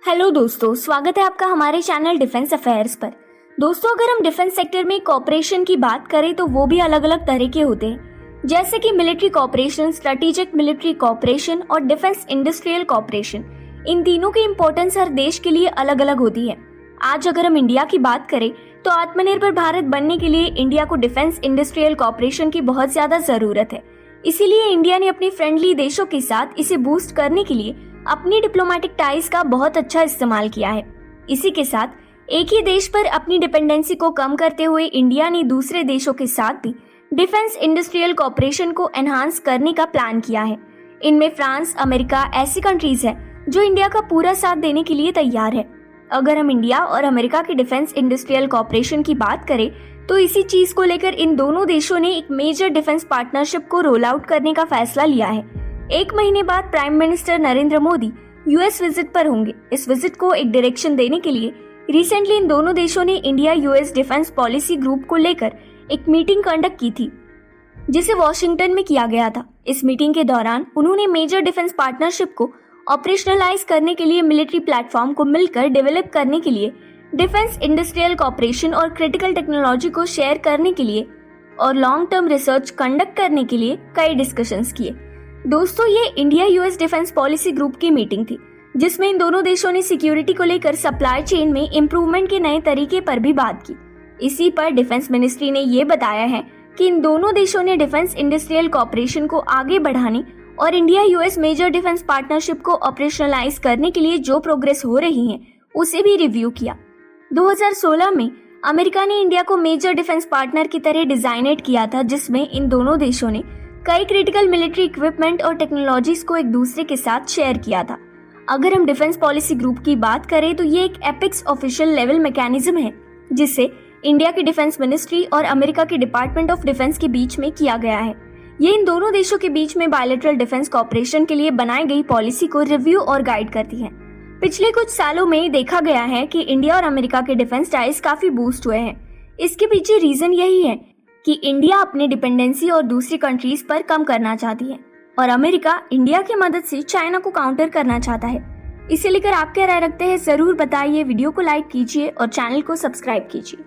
Hello दोस्तों, स्वागत है आपका हमारे चैनल डिफेंस अफेयर्स पर। दोस्तों, अगर हम डिफेंस सेक्टर में कॉपरेशन की बात करें तो वो भी अलग अलग तरह के होते हैं, जैसे कि military cooperation, strategic military cooperation और डिफेंस इंडस्ट्रियल कॉपरेशन। इन तीनों की इम्पोर्टेंस हर देश के लिए अलग अलग होती है। आज अगर हम इंडिया की बात करें तो आत्मनिर्भर भारत बनने के लिए इंडिया को डिफेंस इंडस्ट्रियल कॉपरेशन की बहुत ज्यादा जरूरत है। इसीलिए इंडिया ने अपने फ्रेंडली देशों के साथ इसे बूस्ट करने के लिए अपनी डिप्लोमेटिक टाइज का बहुत अच्छा इस्तेमाल किया है। इसी के साथ एक ही देश पर अपनी डिपेंडेंसी को कम करते हुए इंडिया ने दूसरे देशों के साथ भी डिफेंस इंडस्ट्रियल कॉपरेशन को एनहांस करने का प्लान किया है। इनमें फ्रांस, अमेरिका ऐसी कंट्रीज है जो इंडिया का पूरा साथ देने के लिए तैयार है। अगर हम इंडिया और अमेरिका के डिफेंस इंडस्ट्रियल कॉपरेशन की बात करें तो इसी चीज को लेकर इन दोनों देशों ने एक मेजर डिफेंस पार्टनरशिप को रोल आउट करने का फैसला लिया है। एक महीने बाद prime minister Narendra Modi US visit पर होंगे। इस विजिट को एक डायरेक्शन देने के लिए रिसेंटली इन दोनों देशों ने India US defence policy group को लेकर एक मीटिंग कंडक्ट की थी, जिसे वॉशिंगटन में किया गया था। इस मीटिंग के दौरान उन्होंने मेजर डिफेंस पार्टनरशिप को ऑपरेशनलाइज करने के लिए मिलिट्री प्लेटफॉर्म को मिलकर डेवलप करने के लिए, डिफेंस इंडस्ट्रियल कॉपरेशन और क्रिटिकल टेक्नोलॉजी को शेयर करने के लिए और लॉन्ग टर्म रिसर्च कंडक्ट करने के लिए कई डिस्कशंस किए। दोस्तों, ये India US defence policy group की मीटिंग थी, जिसमें इन दोनों देशों ने सिक्योरिटी को लेकर सप्लाई चेन में इम्प्रूवमेंट के नए तरीके पर भी बात की। इसी पर डिफेंस मिनिस्ट्री ने ये बताया है कि इन दोनों देशों ने डिफेंस इंडस्ट्रियल कॉपरेशन को आगे बढ़ाने और India US major defence partnership को ऑपरेशनलाइज करने के लिए जो प्रोग्रेस हो रही है उसे भी रिव्यू किया। 2016 में अमेरिका ने इंडिया को मेजर डिफेंस पार्टनर की तरह डिजाइनेट किया था, जिसमें इन दोनों देशों ने कई क्रिटिकल मिलिट्री इक्विपमेंट और टेक्नोलॉजीज को एक दूसरे के साथ शेयर किया था। अगर हम डिफेंस पॉलिसी ग्रुप की बात करें तो ये एक एपिक्स ऑफिशियल लेवल मैकेनिज्म है, जिसे इंडिया की डिफेंस मिनिस्ट्री और अमेरिका के डिपार्टमेंट ऑफ डिफेंस के बीच में किया गया है। ये इन दोनों देशों के बीच में बायलैटरल डिफेंस कॉपरेशन के लिए बनाई गई पॉलिसी को रिव्यू और गाइड करती है। पिछले कुछ सालों में देखा गया है कि इंडिया और अमेरिका के डिफेंस टाइज काफी बूस्ट हुए हैं। इसके पीछे रीजन यही है कि इंडिया अपनी डिपेंडेंसी और दूसरी कंट्रीज पर कम करना चाहती है और अमेरिका इंडिया की मदद से चाइना को काउंटर करना चाहता है। इसे लेकर आप क्या राय रखते हैं, जरूर बताइए। वीडियो को लाइक कीजिए और चैनल को सब्सक्राइब कीजिए।